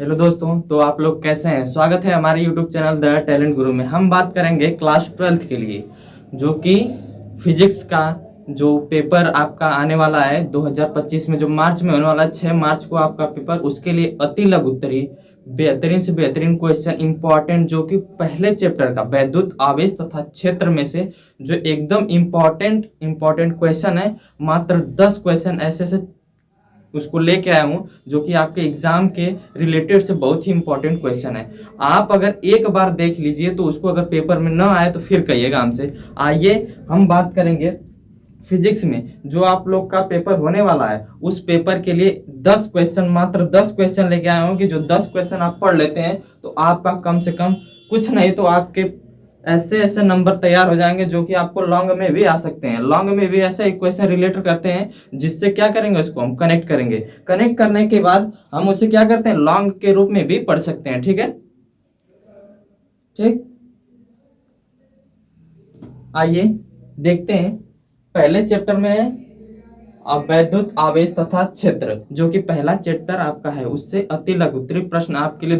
Hello दोस्तों, तो आप लोग कैसे हैं। स्वागत है हमारे यूट्यूब चैनल द टैलेंट गुरु में। हम बात करेंगे क्लास 12th के लिए, जो कि फिजिक्स का जो पेपर आपका आने वाला है 2025 में, जो मार्च में होने वाला है। 6 मार्च को आपका पेपर, उसके लिए अति लघु उत्तरीय बेहतरीन से बेहतरीन क्वेश्चन इंपॉर्टेंट, जो कि पहले चैप्टर का वैद्युत आवेश तथा क्षेत्र में से जो एकदम इंपॉर्टेंट क्वेश्चन है। मात्र 10 क्वेश्चन ऐसे से उसको लेके आया हूँ, जो कि आपके एग्जाम के रिलेटेड से बहुत ही इंपॉर्टेंट क्वेश्चन है। आप अगर एक बार देख लीजिए तो उसको अगर पेपर में ना आए तो फिर कहिएगा हमसे। आइए हम बात करेंगे फिजिक्स में जो आप लोग का पेपर होने वाला है, उस पेपर के लिए 10 क्वेश्चन, मात्र 10 क्वेश्चन लेके आया हूँ कि जो 10 क्वेश्चन आप पढ़ लेते हैं तो आपका कम से कम कुछ नहीं तो आपके ऐसे ऐसे नंबर तैयार हो जाएंगे, जो कि आपको लॉन्ग में भी आ सकते हैं। लॉन्ग में भी ऐसे एक क्वेश्चन रिलेटेड करते हैं, जिससे क्या करेंगे, उसको हम कनेक्ट करेंगे। कनेक्ट करने के बाद हम उसे क्या करते हैं, लॉन्ग के रूप में भी पढ़ सकते हैं। ठीक है, ठीक। आइए देखते हैं पहले चैप्टर में वैद्युत आवेश तथा क्षेत्र, जो कि पहला चैप्टर आपका है। उससे अति लघु उत्तरीय प्रश्न आपके लिए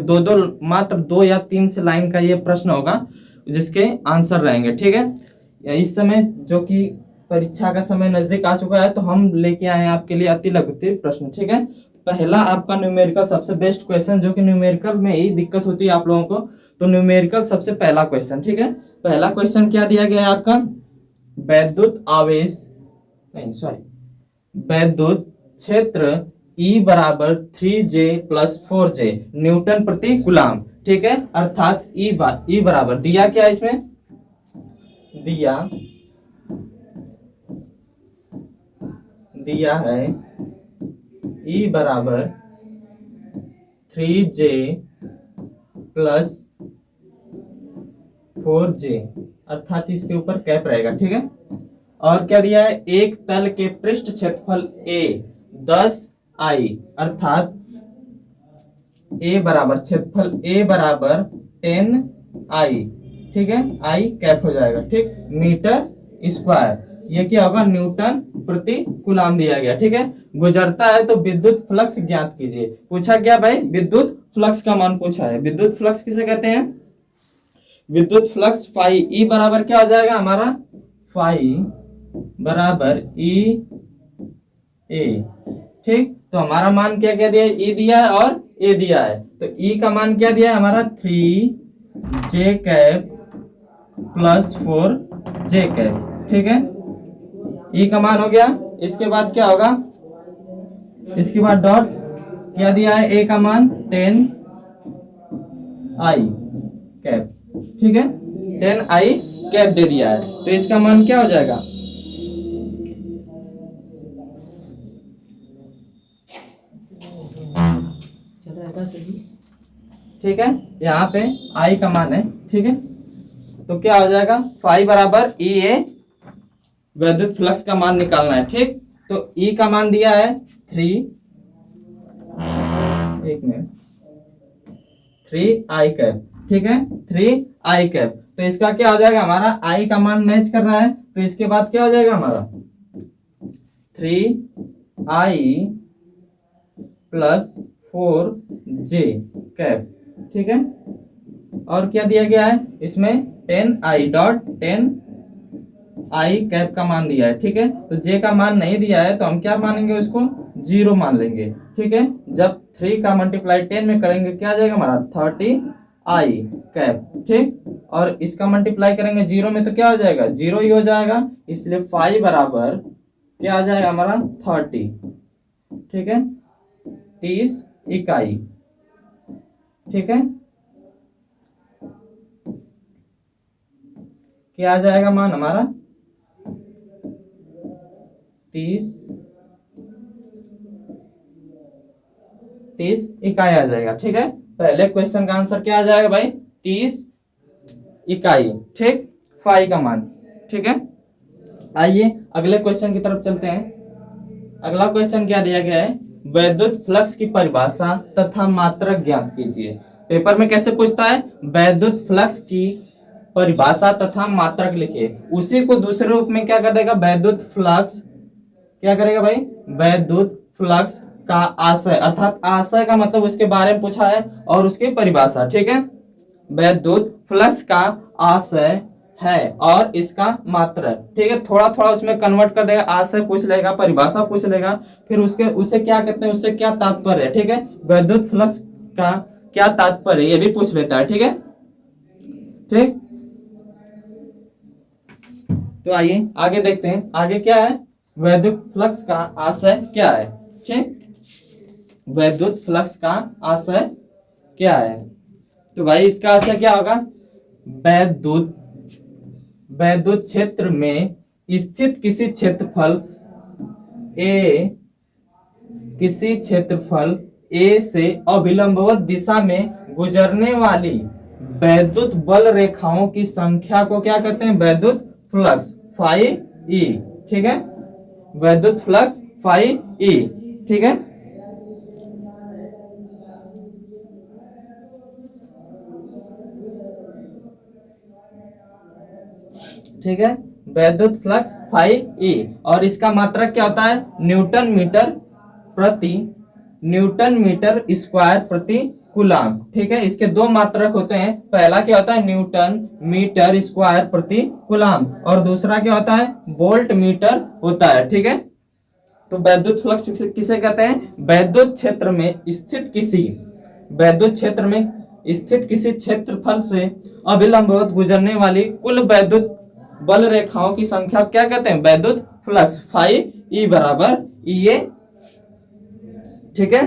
मात्र 2 या 3 से लाइन का ये प्रश्न होगा, जिसके आंसर रहेंगे। ठीक है, इस समय जो कि परीक्षा का समय नजदीक आ चुका है, तो हम लेके आए हैं आपके लिए अति लघु उत्तरीय प्रश्न। ठीक है, पहला आपका न्यूमेरिकल सबसे बेस्ट क्वेश्चन, जो कि न्यूमेरिकल में ही दिक्कत होती है आप लोगों को, तो न्यूमेरिकल सबसे पहला क्वेश्चन। ठीक है, पहला क्वेश्चन क्या दिया गया है आपका, वैद्युत आवेश नहीं सॉरी वैद्युत क्षेत्र E बराबर 3J + 4J न्यूटन प्रति कूलाम। ठीक है, अर्थात E बराबर दिया क्या है, इसमें दिया है E बराबर 3J + 4J, अर्थात इसके ऊपर कैप रहेगा। ठीक है, और क्या दिया है, एक तल के पृष्ठ क्षेत्रफल A 10I, अर्थात A बराबर क्षेत्रफल A बराबर 10I। ठीक है, I कैप हो जाएगा। ठीक, मीटर स्क्वायर, ये क्या होगा, न्यूटन प्रति कूलाम दिया गया। ठीक है, गुजरता है तो विद्युत फ्लक्स ज्ञात कीजिए। पूछा क्या भाई, विद्युत फ्लक्स का मान पूछा है। विद्युत फ्लक्स किसे कहते हैं, विद्युत फ्लक्स फाई। E बराबर क्या हो जाएगा हमारा, फाई बराबर E A। ठीक, तो हमारा मान क्या क्या दिया है, E दिया है और A दिया है, तो E का मान क्या दिया है हमारा, 3J कैप + 4J कैप। ठीक है, E का मान हो गया। इसके बाद क्या होगा, इसके बाद डॉट क्या दिया है, A का मान 10I कैप। ठीक है, 10I कैप दे दिया है, तो इसका मान क्या हो जाएगा, ठीक है, यहाँ पे I का मान है। ठीक है, तो क्या हो जाएगा, फाई बराबर EA, वैद्युत फ्लक्स का मान निकालना है। ठीक, तो E का मान दिया है 3I कैप। ठीक है, 3I कैप, तो इसका क्या हो जाएगा, हमारा I का मान मैच कर रहा है, तो इसके बाद क्या हो जाएगा हमारा 3I + 4J कैप। ठीक है, और क्या दिया गया है इसमें, 10I डॉट 10I कैप का मान दिया है। ठीक है, तो J का मान नहीं दिया है, तो हम क्या मानेंगे, उसको 0 मान लेंगे। ठीक है, जब 3 का मल्टीप्लाई 10 में करेंगे क्या आ जाएगा हमारा, 30I कैप। ठीक, और इसका मल्टीप्लाई करेंगे 0 में तो क्या हो जाएगा, 0 ही हो जाएगा, इसलिए फाई बराबर क्या आ जाएगा हमारा 30। ठीक है, 30 इकाई। ठीक है, क्या आ जाएगा मान हमारा, 30 इकाई आ जाएगा। ठीक है, पहले क्वेश्चन का आंसर क्या आ जाएगा भाई, 30 इकाई। ठीक, फाई का मान। ठीक है, आइए अगले क्वेश्चन की तरफ चलते हैं। अगला क्वेश्चन क्या दिया गया है, वैद्युत फ्लक्स की परिभाषा तथा मात्रक ज्ञात कीजिए। पेपर में कैसे पूछता है, वैद्युत फ्लक्स की परिभाषा तथा मात्रक लिखिए। उसी को दूसरे रूप में क्या कर देगा, वैद्युत फ्लक्स क्या करेगा भाई, वैद्युत फ्लक्स का आशय, अर्थात आशय का मतलब उसके बारे में पूछा है और उसकी परिभाषा। ठीक है, वैद्युत फ्लक्स का आशय है और इसका मात्रक। ठीक है, थोड़ा थोड़ा उसमें कन्वर्ट कर देगा, आशय पूछ लेगा, परिभाषा पूछ लेगा, फिर उसके उसे क्या कहते हैं, उससे क्या तात्पर्य है। ठीक है, वैद्युत फ्लक्स का क्या तात्पर्य है ये भी पूछ लेता है। ठीक है, ठीक। तो आइए आगे देखते हैं, आगे क्या है, वैद्युत फ्लक्स का आशय क्या है। ठीक, वैद्युत फ्लक्स का आशय क्या है, तो भाई इसका आशय क्या होगा, वैद्युत वैद्युत क्षेत्र में स्थित किसी क्षेत्रफल ए से अभिलंबवत दिशा में गुजरने वाली वैद्युत बल रेखाओं की संख्या को क्या कहते हैं, वैद्युत फ्लक्स, फाई ई। ठीक है, वैद्युत फ्लक्स फाई ई। ठीक है, ठीक है, वैद्युत फ्लक्स फाई ई, और इसका मात्रक क्या होता है, न्यूटन मीटर स्क्वायर प्रति कूलाम। ठीक है, इसके दो मात्रक होते हैं, पहला क्या होता है न्यूटन मीटर स्क्वायर प्रति कूलाम, और दूसरा क्या होता है वोल्ट मीटर होता है। ठीक है, तो वैद्युत फ्लक्स किसे कहते हैं, वैद्युत क्षेत्र में स्थित किसी क्षेत्रफल से अभिलंबवत गुजरने वाली कुल वैद्युत बल रेखाओं की संख्या क्या कहते हैं, वैद्युत फ्लक्स, फाई ई बराबर ई ए। ठीक है,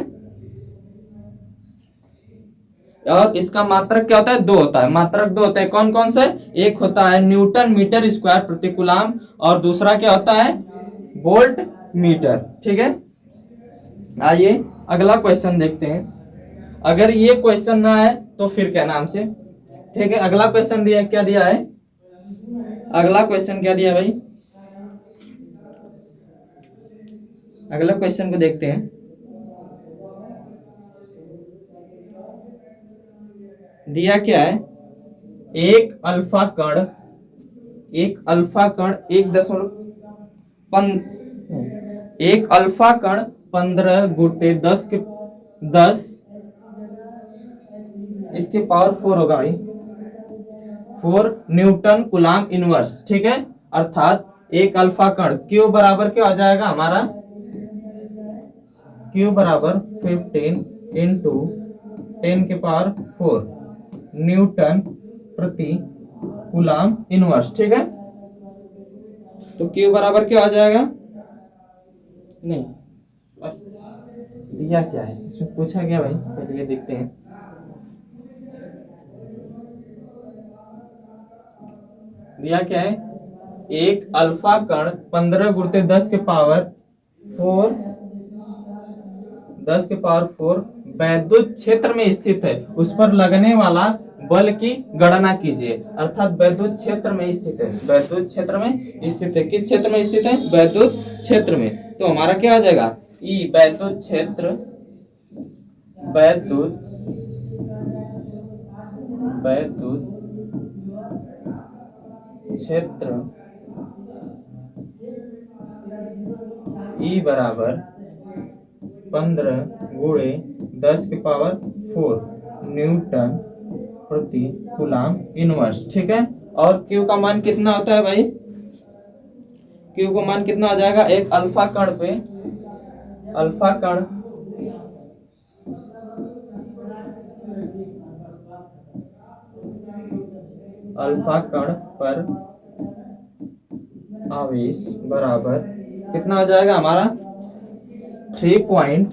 और इसका मात्रक क्या होता है, दो होता है, मात्रक दो होते हैं, कौन कौन से, एक होता है न्यूटन मीटर स्क्वायर प्रति कूलाम और दूसरा क्या होता है वोल्ट मीटर। ठीक है, आइए अगला क्वेश्चन देखते हैं, अगर ये क्वेश्चन ना है तो फिर क्या नाम से। ठीक है, अगला क्वेश्चन दिया, क्या दिया है, अगला क्वेश्चन क्या दिया भाई, अगला क्वेश्चन को देखते हैं। दिया क्या है, एक अल्फा कण 15 गुटे 10 इसके पावर 4 होगा भाई, 4 न्यूटन कूलाम इनवर्स। ठीक है, अर्थात एक अल्फा कण क्यू बराबर क्या आ जाएगा हमारा, क्यू बराबर 15 इंटू 10 के पावर 4 न्यूटन प्रति कूलाम इनवर्स। ठीक है, तो क्यू बराबर क्या आ जाएगा, नहीं दिया क्या है इसमें, पूछा गया भाई, चलिए देखते हैं। दिया क्या है, एक अल्फा कण 15 गुणित 10 के पावर 4 वैद्युत क्षेत्र में स्थित है, उस पर लगने वाला बल की गणना कीजिए। अर्थात वैद्युत क्षेत्र में स्थित है, वैद्युत क्षेत्र में स्थित है, किस क्षेत्र में स्थित है, वैद्युत क्षेत्र में, तो हमारा क्या आ जाएगा ई, वैद्युत क्षेत्र, वैद्युत क्षेत्र ई बराबर 15 गुणे 10 के पावर 4 न्यूटन प्रति कूलाम इनवर्स। ठीक है, और क्यू का मान कितना होता है भाई, क्यू का मान कितना आ जाएगा, एक अल्फा कण पे, अल्फा कण पर आवेश बराबर कितना आ जाएगा हमारा 3.10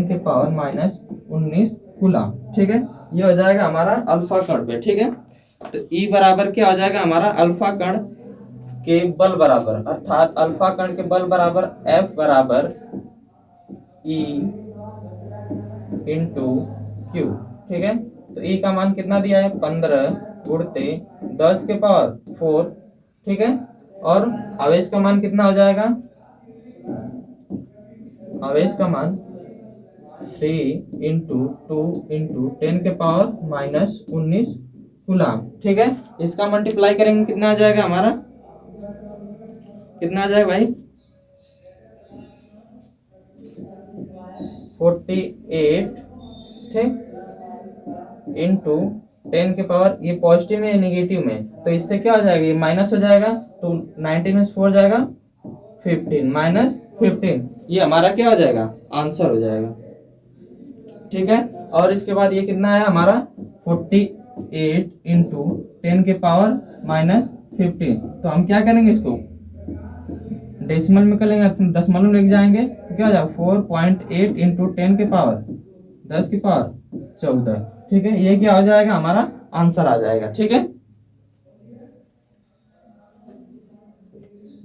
के पावर -19 कूलाम। ठीक है, ये हो जाएगा हमारा अल्फा कण पे। ठीक है, तो ई बराबर क्या हो जाएगा हमारा, अल्फा कण के बल बराबर, अर्थात अल्फा कण के बल बराबर F बराबर E इंटू क्यू। ठीक है, तो ई का मान कितना दिया है, 15 गुणते 10 के पावर 4। ठीक है, और आवेश का मान कितना हो जाएगा, आवेश का मान 3 इंटू 2 इंटू 10 के पावर -19 कूलाम। ठीक है, इसका मल्टीप्लाई करेंगे कितना आ जाएगा हमारा कितना आ जाएगा भाई 48, ठीक, इंटू 10 के पावर, ये पॉजिटिव में नेगेटिव में, तो इससे क्या हो जाएगा, ये माइनस हो जाएगा, तो 19 में 4 जाएगा 15 माइनस 15, ये हमारा क्या हो जाएगा आंसर हो जाएगा, ठीक है। और इसके बाद ये कितना है हमारा 48 इंटू 10 के पावर माइनस 15, तो हम क्या करेंगे इसको डेसिमल में कर लेंगे, दशमलव में लेके जाएंगे तो क्या हो जाएगा 4.8 इंटू 10 के पावर 10 की पावर 14, ठीक है, ये क्या हो जाएगा हमारा आंसर आ जाएगा, ठीक है।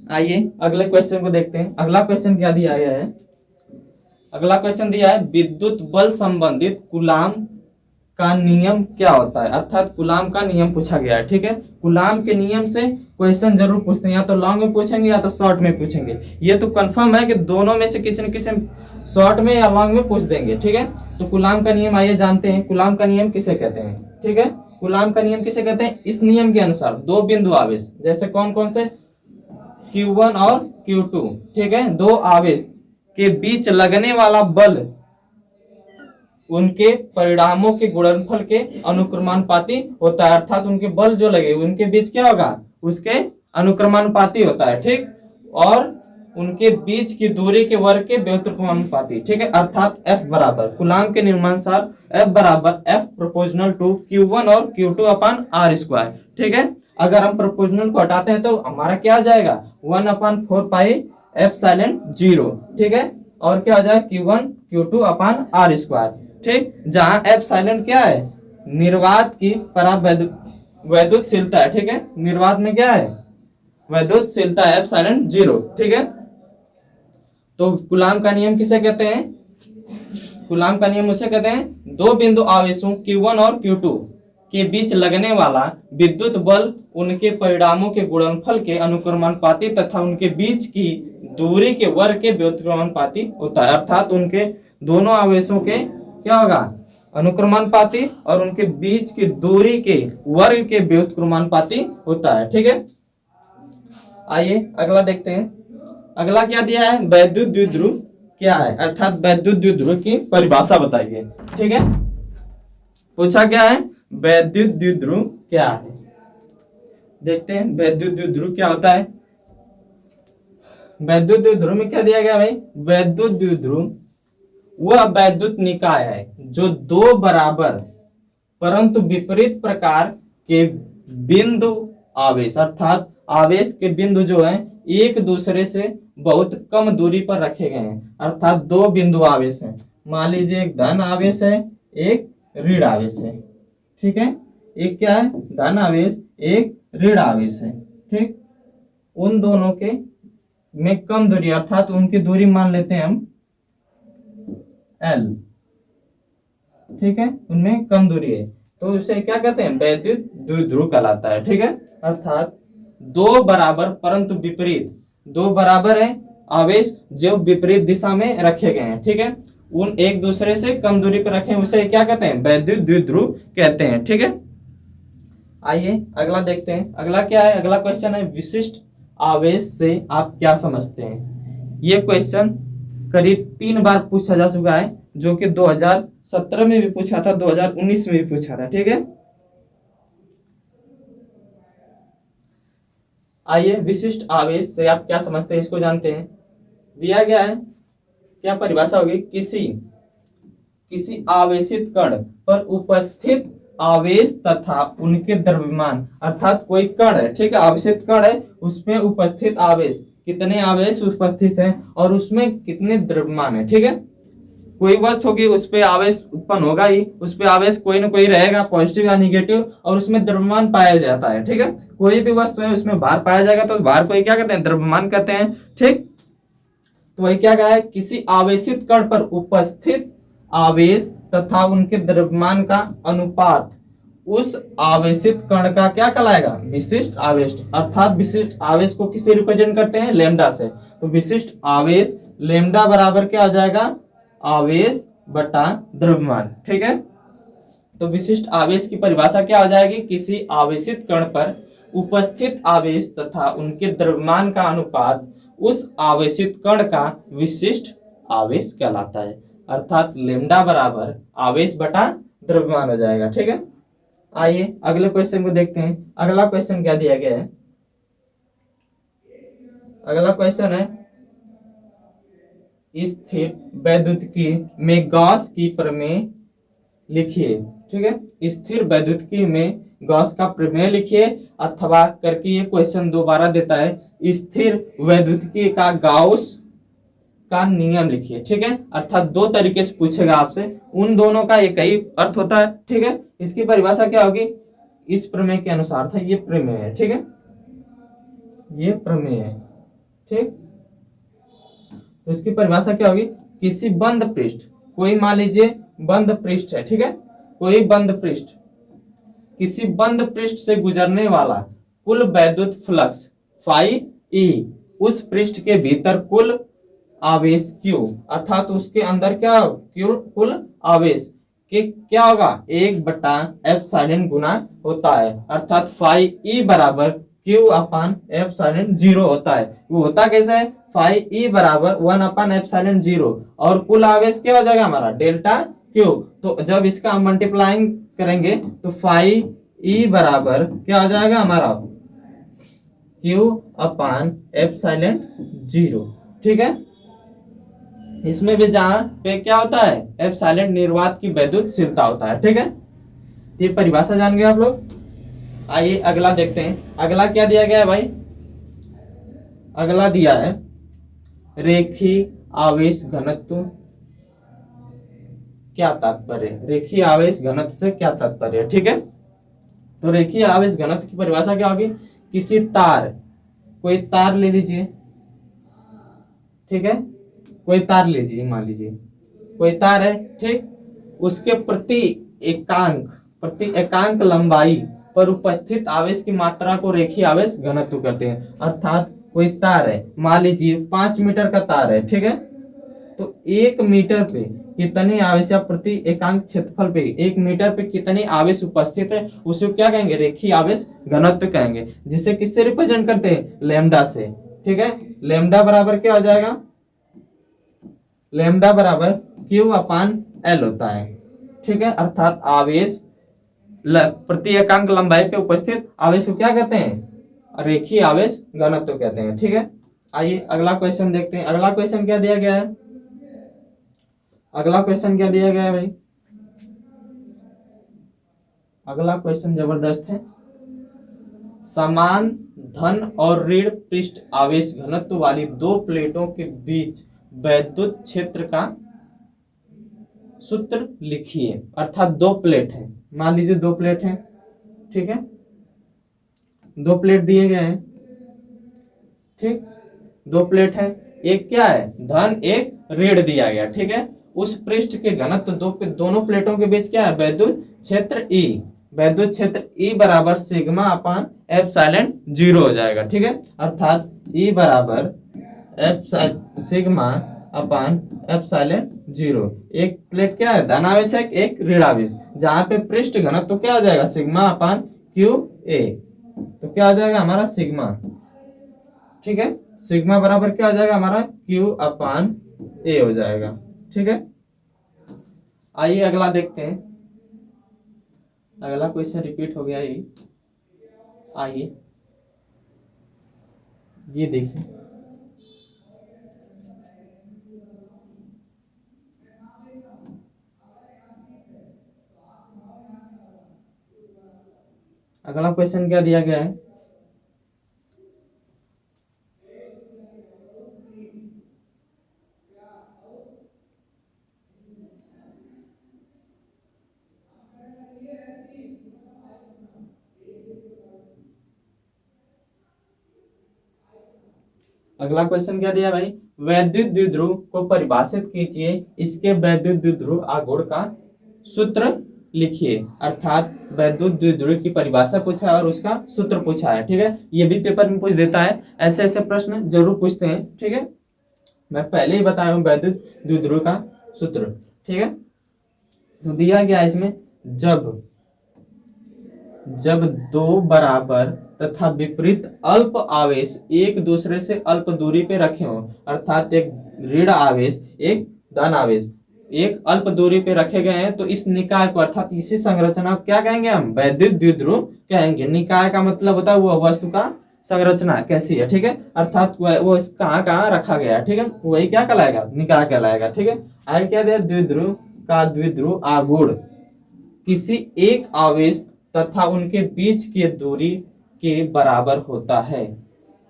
आइए अगले क्वेश्चन को देखते हैं। अगला क्वेश्चन क्या दिया गया है, अगला क्वेश्चन दिया है विद्युत बल संबंधित कूलाम का नियम क्या होता है, अर्थात कूलाम का नियम पूछा गया है, ठीक है। कूलाम के नियम से क्वेश्चन जरूर पूछते हैं, या तो लॉन्ग में पूछेंगे या तो शॉर्ट में पूछेंगे, ये तो कंफर्म है कि दोनों में से किसी न किसी शॉर्ट में या लॉन्ग में पूछ देंगे, ठीक है। तो कूलाम का नियम आइए जानते हैं, कूलाम का नियम किसे कहते हैं, ठीक है। कूलाम का नियम किसे कहते हैं, इस नियम के अनुसार दो बिंदु आवेश, जैसे कौन कौन से Q1 और Q2, ठीक है, दो आवेश के बीच लगने वाला बल उनके परिणामों के गुणनफल के अनुक्रमानुपाती होता है, अर्थात उनके बल जो लगे उनके बीच क्या होगा उसके अनुक्रमानुपाती होता है, ठीक, और उनके बीच की दूरी के वर्ग के व्युत्क्रमानुपाती, ठीक है, अर्थात F बराबर कूलाम के नियमानुसार F बराबर F प्रोपोर्शनल टू Q1 और Q2 अपॉन R स्क्वायर, ठीक है। अगर हम प्रोपोर्शनल को हटाते हैं तो हमारा क्या आ जाएगा 1/4 पाई एप्सिलॉन 0, ठीक है, और क्या आ जाएगा Q1 Q2 upon R square, ठीक, जहां एप्सिलॉन क्या है निर्वात की वैद्युतशीलता है, ठीक है, निर्वात में क्या है वैद्युतशीलता है एप्सिलॉन 0, ठीक है। तो कूलाम का नियम किसे कहते हैं, कूलाम का नियम उसे कहते हैं दो बिंदु आवेशों Q1 और Q2 के बीच लगने वाला विद्युत बल उनके परिणामों के गुणनफल के अनुक्रमानुपाती तथा उनके बीच की दूरी के वर्ग के व्युत्क्रमानुपाती होता है, अर्थात उनके दोनों आवेशों के क्या होगा अनुक्रमानुपाती और उनके बीच की दूरी के वर्ग के व्युत्क्रमानुपाती होता है, ठीक है। आइए अगला देखते हैं, अगला क्या दिया है वैद्युत द्विध्रुव क्या है, अर्थात वैद्युत द्विध्रुव की परिभाषा बताइए, ठीक है। पूछा क्या है वैद्युत द्विध्रुव क्या है, देखते हैं वैद्युत द्विध्रुव क्या होता है। वैद्युत द्विध्रुव में क्या दिया गया भाई, वैद्युत द्विध्रुव वह वैद्युत निकाय है जो दो बराबर परंतु विपरीत प्रकार के बिंदु आवेश, अर्थात आवेश के बिंदु जो हैं एक दूसरे से बहुत कम दूरी पर रखे गए हैं, अर्थात दो बिंदु आवेश हैं, मान लीजिए एक धन आवेश है एक ऋण आवेश है, ठीक है, एक क्या है धन आवेश एक ऋण आवेश है, ठीक, उन दोनों के में कम दूरी, अर्थात उनकी दूरी मान लेते हैं हम L, ठीक है, उनमें कम दूरी है, तो उसे क्या कहते हैं वैद्युत द्विध्रुव कहलाता है, ठीक है। अर्थात दो बराबर परंतु विपरीत, दो बराबर है आवेश जो विपरीत दिशा में रखे गए हैं, ठीक है, उन एक दूसरे से कम दूरी पर रखे उसे क्या कहते हैं वैद्युत द्विध्रुव कहते हैं, ठीक है। आइए अगला देखते हैं, अगला क्या है, अगला क्वेश्चन है विशिष्ट आवेश से आप क्या समझते हैं। ये क्वेश्चन करीब 3 बार पूछा जा चुका है, जो कि 2017 में भी पूछा था, 2019 में भी पूछा था, ठीक है। आइए विशिष्ट आवेश से आप क्या समझते हैं इसको जानते हैं। दिया गया है क्या परिभाषा होगी, किसी आवेशित कण पर उपस्थित आवेश तथा उनके द्रव्यमान, अर्थात कोई कण है, ठीक है, आवेशित कण है उसमें उपस्थित आवेश, कितने आवेश उपस्थित हैं और उसमें कितने द्रव्यमान है, ठीक है। कोई वस्तु होगी उस पे आवेश उत्पन्न होगा ही, उस पे आवेश कोई ना कोई रहेगा पॉजिटिव या निगेटिव, और उसमें द्रव्यमान पाया जाता है, ठीक है। कोई भी वस्तु है उसमें भार पाया जाएगा तो भार को क्या कहते हैं द्रव्यमान कहते हैं, ठीक। तो वही क्या कहा है किसी आवेशित कण पर उपस्थित आवेश तथा उनके द्रव्यमान का अनुपात उस आवेशित कण का क्या कहलाएगा विशिष्ट आवेश, अर्थात विशिष्ट आवेश को किससे रिप्रेजेंट करते हैं लैम्डा से, तो विशिष्ट आवेश लैम्डा बराबर क्या आ जाएगा आवेश बटा द्रव्यमान, ठीक है। तो विशिष्ट आवेश की परिभाषा क्या हो जाएगी, किसी आवेशित कण पर उपस्थित आवेश तथा उनके द्रव्यमान का अनुपात उस आवेशित कण का विशिष्ट आवेश कहलाता है। अर्थात लेमडा बराबर आवेश बटा द्रव्यमान हो जाएगा। ठीक है, आइए अगले क्वेश्चन को देखते हैं। अगला क्वेश्चन क्या दिया गया है? अगला क्वेश्चन है स्थिर वैद्युतिकी में गॉस की प्रमेय लिखिए। ठीक है, स्थिर वैद्युतिकी में गॉस का प्रमेय लिखिए, अथवा करके ये क्वेश्चन दोबारा देता है स्थिर वैद्युतिकी का गाउस का नियम लिखिए। ठीक है, अर्थात दो तरीके से पूछेगा आपसे, उन दोनों का एक ही अर्थ होता है। ठीक है, इसकी परिभाषा क्या होगी? इस प्रमेय के अनुसार था, ये प्रमेय है। ठीक है, ये प्रमेय है। ठीक, तो इसकी परिभाषा क्या होगी? किसी बंद पृष्ठ, कोई मान लीजिए बंद पृष्ठ है। ठीक है, कोई बंद पृष्ठ, किसी बंद पृष्ठ से गुजरने वाला कुल वैद्युत फ्लक्स फाई ई, उस पृष्ठ के भीतर कुल आवेश Q, अर्थात उसके अंदर क्या कुल आवेश के क्या होगा? 1/एप्सिलॉन गुना होता है। अर्थात फाई ई बराबर Q अपान एप्सिलॉन 0 होता है। वो होता कैसे है? फाई ई बराबर 1/एप्सिलॉन 0 और कुल आवेश क्या हो जाएगा हमारा? Delta Q। तो जब इसका हम मल्टीप्लाइंग करेंगे तो फाई ई बराबर क्या हो जाएगा हमारा? Q अपान एप्सिलॉन 0। ठीक है, इसमें भी जहां पे क्या होता है? एप्सिलॉन निर्वात की वैद्युतशीलता होता है। ठीक है, ये परिभाषा जान गए आप लोग। आइए अगला देखते हैं। अगला क्या दिया गया है भाई? अगला दिया है रेखीय आवेश घनत्व। क्या तात्पर्य? रेखीय आवेश घनत्व से क्या तात्पर्य? ठीक है, तो रेखीय आवेश घनत्व की परिभाषा क्या होगी? किसी तार, कोई तार ले लीजिए। ठीक है, कोई तार लीजिए, मान लीजिए कोई तार है। ठीक, उसके प्रति एकांक लंबाई पर उपस्थित आवेश की मात्रा को रेखीय आवेश घनत्व कहते हैं। अर्थात कोई तार है, मान लीजिए 5 मीटर का तार है। ठीक है, तो 1 मीटर पे कितने आवेश या प्रति एकांक क्षेत्रफल पे 1 मीटर पे कितने आवेश उपस्थित है, उसे क्या कहेंगे? रेखीय आवेश घनत्व कहेंगे। जिसे किससे रिप्रेजेंट करते हैं? लैम्डा से। ठीक है, लैम्डा बराबर क्या हो जाएगा? लैम्डा बराबर Q अपान L होता है। ठीक है, अर्थात आवेश प्रति एकांक लंबाई पे उपस्थित आवेश को क्या कहते हैं? रेखीय आवेश घनत्व कहते हैं। ठीक है, आइए अगला क्वेश्चन देखते हैं। अगला क्वेश्चन क्या दिया गया है? अगला क्वेश्चन क्या दिया गया है भाई? अगला क्वेश्चन जबरदस्त है। समान धन और ऋण पृष्ठ आवेश घनत्व वाली दो प्लेटों के बीच वैद्युत क्षेत्र का सूत्र लिखिए। अर्थात दो प्लेट है, मान लीजिए दो प्लेट है। ठीक है, दो प्लेट दिए गए हैं। ठीक, दो प्लेट है, एक क्या है? धन, एक ऋण दिया गया। ठीक है, उस पृष्ठ के घनत्व दोनों प्लेटों के बीच क्या है? वैद्युत क्षेत्र E। वैद्युत क्षेत्र E बराबर सिग्मा अपान एप्सिलॉन 0 हो जाएगा। ठीक है, अर्थात E बराबर सिग्मा अपान एप्सिलॉन 0। एक प्लेट क्या है? धन आवेश है, एक ऋण आवेश, जहां पे पृष्ठ घनत्व तो क्या हो जाएगा? सिग्मा अपान QA। तो क्या हो जाएगा हमारा? सिग्मा। ठीक है, सिग्मा बराबर क्या हो जाएगा हमारा? Q अपान A हो जाएगा। ठीक है, आइए अगला देखते हैं। अगला क्वेश्चन रिपीट हो गया ये। आइए ये देखिए, अगला क्वेश्चन क्या दिया गया है? अगला क्वेश्चन क्या दिया भाई? वैद्युत द्विध्रुव को परिभाषित कीजिए, इसके वैद्युत द्विध्रुव आघूर्ण का सूत्र लिखिए। अर्थात वैद्युत द्विध्रुव की परिभाषा पूछा है और उसका सूत्र पूछा है। ठीक है, ये भी पेपर में पूछ देता है, ऐसे ऐसे प्रश्न जरूर पूछते हैं। ठीक है, मैं पहले ही बताया हूं वैद्युत द्विध्रुव का सूत्र। ठीक है, तो दिया गया इसमें जब दो बराबर तथा विपरीत अल्प आवेश एक दूसरे से अल्प दूरी पे रखे हों, अर्थात एक ऋण आवेश एक धन आवेश एक अल्प दूरी पे रखे गए हैं, तो इस निकाय को अर्थात इसी संरचना को क्या कहेंगे हम? वैद्युत द्विध्रुव कहेंगे। निकाय का मतलब होता है वो वस्तु का संरचना कैसी है, ठीक है, अर्थात वो कहाँ कहाँ रखा गया है, ठीक है, वही क्या कहलाएगा? निकाय कहलाएगा, ठीक है। आगे क्या दिया? द्विध्रुव का द्विध्रुव आघूर्ण किसी एक आवेश तथा उनके बीच की दूरी के बराबर होता है,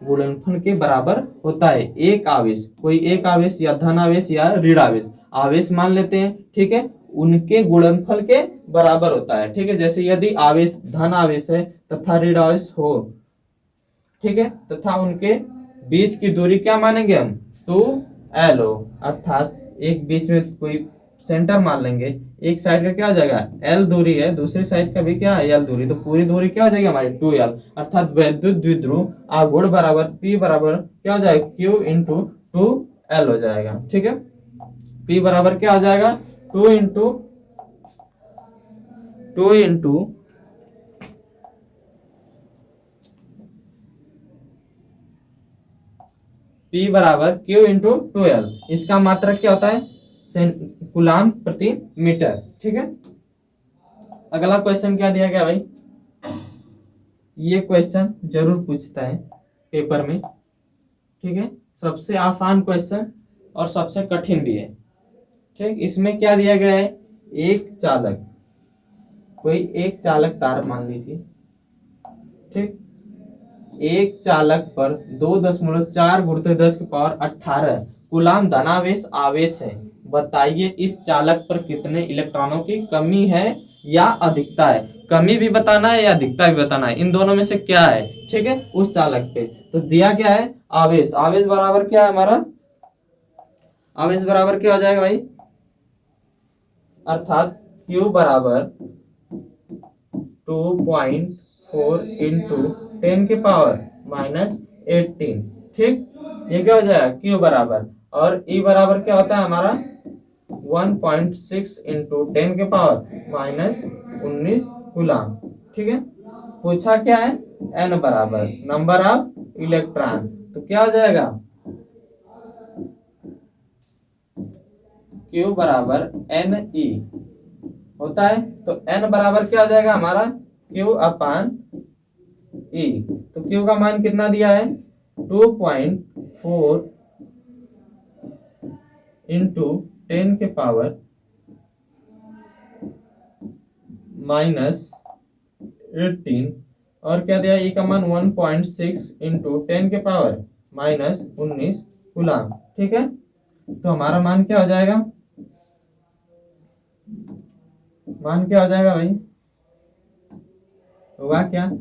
गुणनफल के बराबर होता है। एक आवेश, कोई एक आवेश या धन आवेश या ऋण आवेश, आवेश मान लेते हैं, ठीक है, उनके गुणनफल के बराबर होता है, ठीक है। जैसे यदि आवेश धन आवेश है तथा ऋण आवेश हो, ठीक है, तथा उनके बीच की दूरी क्या मानेंगे हम? 2l हो, अर्थात एक बीच में कोई सेंटर मान लेंगे, एक साइड का क्या हो जाएगा? l दूरी है, दूसरी साइड का भी क्या है? l दूरी, तो पूरी दूरी क्या हो जाएगी हमारी? 2l, अर्थात वैद्युत द्विध्रुव आघूर्ण बराबर P बराबर क्या हो जाएगा? Q इंटू 2l हो जाएगा, ठीक है। P बराबर क्या हो जाएगा? 2 इंटू P बराबर Q इंटू 2l। इसका मात्रक क्या होता है? कूलाम प्रति मीटर, ठीक है। अगला क्वेश्चन क्या दिया गया भाई? ये क्वेश्चन जरूर पूछता है पेपर में, ठीक है, सबसे आसान क्वेश्चन और सबसे कठिन भी है, ठीक। इसमें क्या दिया गया है? एक चालक, कोई एक चालक तार मान लीजिए, ठीक, एक चालक पर 2.4 गुरुत्व 10 की पावर 18 कूलाम धनावेश आवेश है, बताइए इस चालक पर कितने इलेक्ट्रॉनों की कमी है या अधिकता है। कमी भी बताना है या अधिकता भी बताना है, इन दोनों में से क्या है, ठीक है, उस चालक पे। तो दिया क्या है? आवेश, आवेश बराबर क्या है हमारा? आवेश बराबर क्या हो जाएगा भाई? अर्थात Q बराबर 2.4 इंटू 10 के पावर -18, ठीक, ये क्या हो जाएगा? Q बराबर, और E बराबर क्या होता है हमारा? 1.6 इंटू 10 के पावर -19 कूलाम, ठीक है। पूछा क्या है? N बराबर नंबर ऑफ इलेक्ट्रॉन, तो क्या हो जाएगा? Q बराबर Ne होता है, तो N बराबर क्या हो जाएगा हमारा? Q अपान E। तो Q का मान कितना दिया है? 2.4 इंटू 10 के पावर -18, और क्या दिया? E का मान 1.6 इंटू 10 के पावर -19 कूलाम, ठीक है। तो हमारा मान क्या हो जाएगा? मान क्या हो जाएगा भाई? होगा क्या?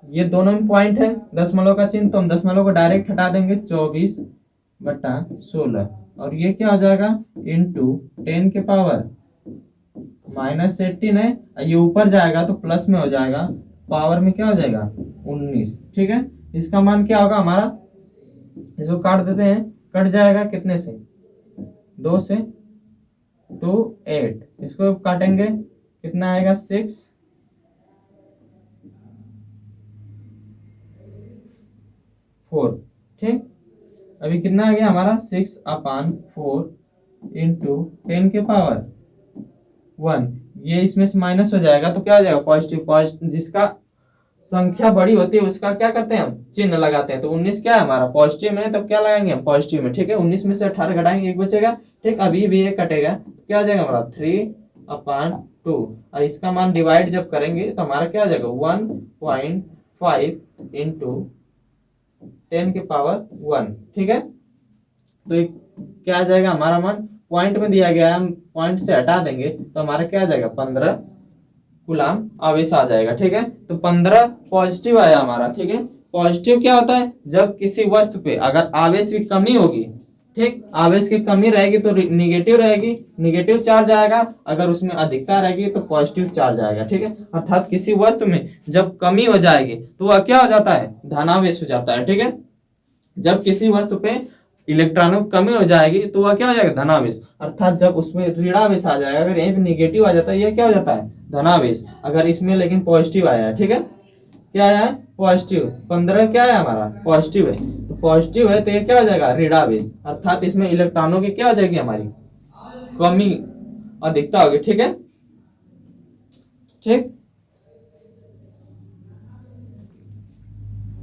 ये दोनों में पॉइंट है, दशमलव का चिन्ह, तो हम दशमलव को डायरेक्ट हटा देंगे, 24/16, और ये क्या हो जाएगा? इंटू 10 के पावर -18 है, ये ऊपर जाएगा तो प्लस में हो जाएगा, पावर में क्या हो जाएगा? 19, ठीक है। इसका मान क्या होगा हमारा? इसको काट देते हैं, कट जाएगा कितने से? 2 से, 2 8, इसको काटेंगे कितना आएगा? 6 4, ठीक। अभी कितना आ गया हमारा? 6/4 इंटू 10 के पावर 1, ये इसमें से माइनस हो जाएगा तो क्या हो जाएगा? पॉजिटिव। पॉजिटिव जिसका संख्या बड़ी होती है उसका क्या करते हैं हम? चिन्ह लगाते हैं। तो 19 क्या है हमारा? पॉजिटिव में, तब क्या लगाएंगे हम? पॉजिटिव में, ठीक है। 19 में से 18 घटाएंगे, 1 बचेगा, ठीक। अभी भी एक कटेगा, क्या हो जाएगा हमारा? 3/2, और इसका मान डिवाइड जब करेंगे तो हमारा क्या हो जाएगा? 1.5 इंटू 10 के पावर 1, ठीक है। तो क्या आ जाएगा हमारा मान? पॉइंट में दिया गया है, हम पॉइंट से हटा देंगे तो हमारा क्या आ जाएगा? 15 कूलाम आवेश आ जाएगा, ठीक है। तो 15 पॉजिटिव आया हमारा, ठीक है। पॉजिटिव क्या होता है? जब किसी वस्तु पे अगर आवेश की कमी होगी, ठीक, आवेश की कमी रहेगी तो निगेटिव रहेगी, निगेटिव चार्ज आएगा, अगर उसमें अधिकता रहेगी तो पॉजिटिव चार्ज आएगा, ठीक है। अर्थात किसी वस्तु में जब कमी हो जाएगी तो वह क्या हो जाता है? धनावेश हो जाता है, ठीक है। जब किसी वस्तु पे इलेक्ट्रॉनों की कमी हो जाएगी तो वह क्या हो जाएगा? धनावेश। अर्थात जब उसमें ऋणावेश आ जाएगा, अगर यहीं पे निगेटिव आ जाता है, यह क्या हो जाता है? धनावेश। अगर इसमें लेकिन पॉजिटिव आया है, ठीक है। क्या है पॉजिटिव, 15 क्या है हमारा पॉजिटिव है, तो पॉजिटिव है तो ये क्या हो जाएगा ऋण आवेश, अर्थात इसमें इलेक्ट्रॉनों की क्या हो जाएगी हमारी कमी अधिकता होगी। ठीक है, ठीक,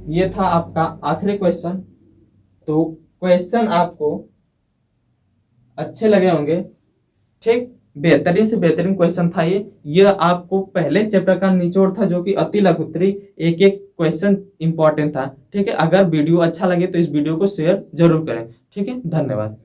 ये था आपका आखिरी क्वेश्चन। तो क्वेश्चन आपको अच्छे लगे होंगे, ठीक, बेहतरीन से बेहतरीन क्वेश्चन था ये आपको पहले चैप्टर का निचोड़ था जो कि अति लघुत्तरी एक एक क्वेश्चन इंपॉर्टेंट था। ठीक है, अगर वीडियो अच्छा लगे तो इस वीडियो को शेयर जरूर करें। ठीक है, धन्यवाद।